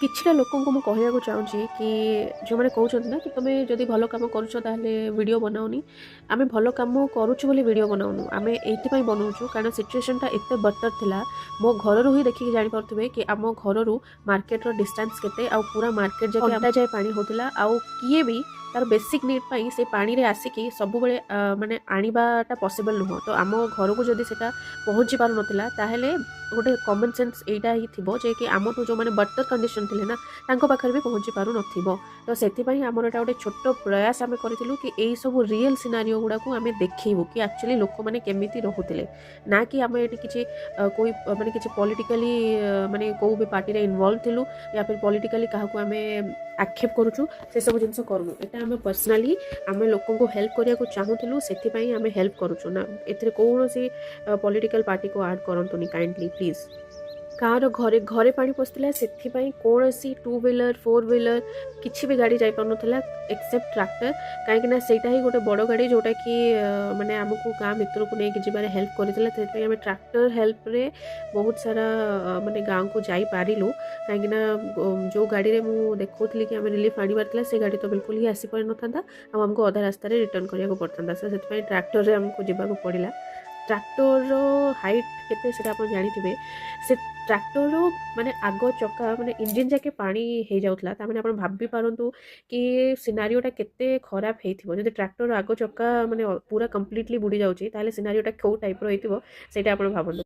किछिटा लोकंकु मु कहियाकु चाहूँची कि जो मैंने कहउछन्ति ना कि तुमे जदि भलो काम करूछ ताहले वीडियो बनाओनी। आमे भलो काम करूछु बोली वीडियो बनाउनु। आमे एइथिपाई बनाउछु कारण सिचुएशनटा एते बटर थिला। मो घररु ही देखिକି जानि पारुथबे कि आमो घररु मार्केट रो डिस्टेंस केते आ पूरा मार्केट जाके अंटा जाय पानी होतिला आउ किए भी तार बेसिक नीड पाई से पानी रे आसिकी सब बेले माने आनिबाटा पॉसिबल नुह। तो आमो घर को जदि सेटा पहुंची पारु नथिला ताहेले गोटे कॉमन सेंस एटा ही थिबो जे कि आमो जो माने बटर कंडीशन थिले ना तांको पाखर भी पहुंची पारु नथिबो। तो सेथिपाई आमर एटा गोटे छोट प्रयास आमे करथिलु कि एई सब रियल सिनारियो गुडा को आमे देखैबु कि एक्चुअली लोक माने केमिति रहुतिले ना कि आमे एटी किछि कोई माने किछि पॉलिटिकली माने को भी पार्टी रे इन्वॉल्व थिलु या फिर पॉलिटिकली काहाकू आमे आक्षेप करूछु से सब जिंस करनु। एटा आमे पर्सनली आमे लोकन को हेल्प करिया को चाहूथिलु सेथिपाई आमे हेल्प करूछु ना एथिरे कोनोसी पॉलिटिकल पार्टी को ऐड करंतुनी काइंडली प्लीज। गाँव घरे घरे पानी पशिला से कौन सी टू व्हीलर फोर व्हीलर किसी भी गाड़ी जापर नाला एक्सेप्ट ट्रैक्टर कहीं सेटा ही गोटे बड़ गाड़ी जोटा कि माने आमको गाँ भितर को लेकिन जबार हेल्प करते आम ट्रैक्टर हेल्प रे बहुत सारा माने गाँव को जाई पारिलु कहीं जो गाड़ी में मुझे देखुली कि आम रिलीफ आनबार से गाड़ी तो बिल्कुल ही आसी पारि न आमको अधा रास्त रिटर्न करा पड़ता से ट्रैक्टर रे आमको जावाक पड़ा। ट्रैक्टर हाइट केते सेटा आप जानिथिबे से ट्रैक्टर माने आगो चक्का माने इंजिन जाके पानी हो जाउतला ता माने आपण भाबी पारंतु कि सिनारियोटा केते खराब हेइथिबो जदि ट्रैक्टर आगो चक्का माने पूरा कंप्लीटली बुडी जाउची ताले सिनारियोटा को टाइप रो हेइथिबो सेटा आपण भाबंतु।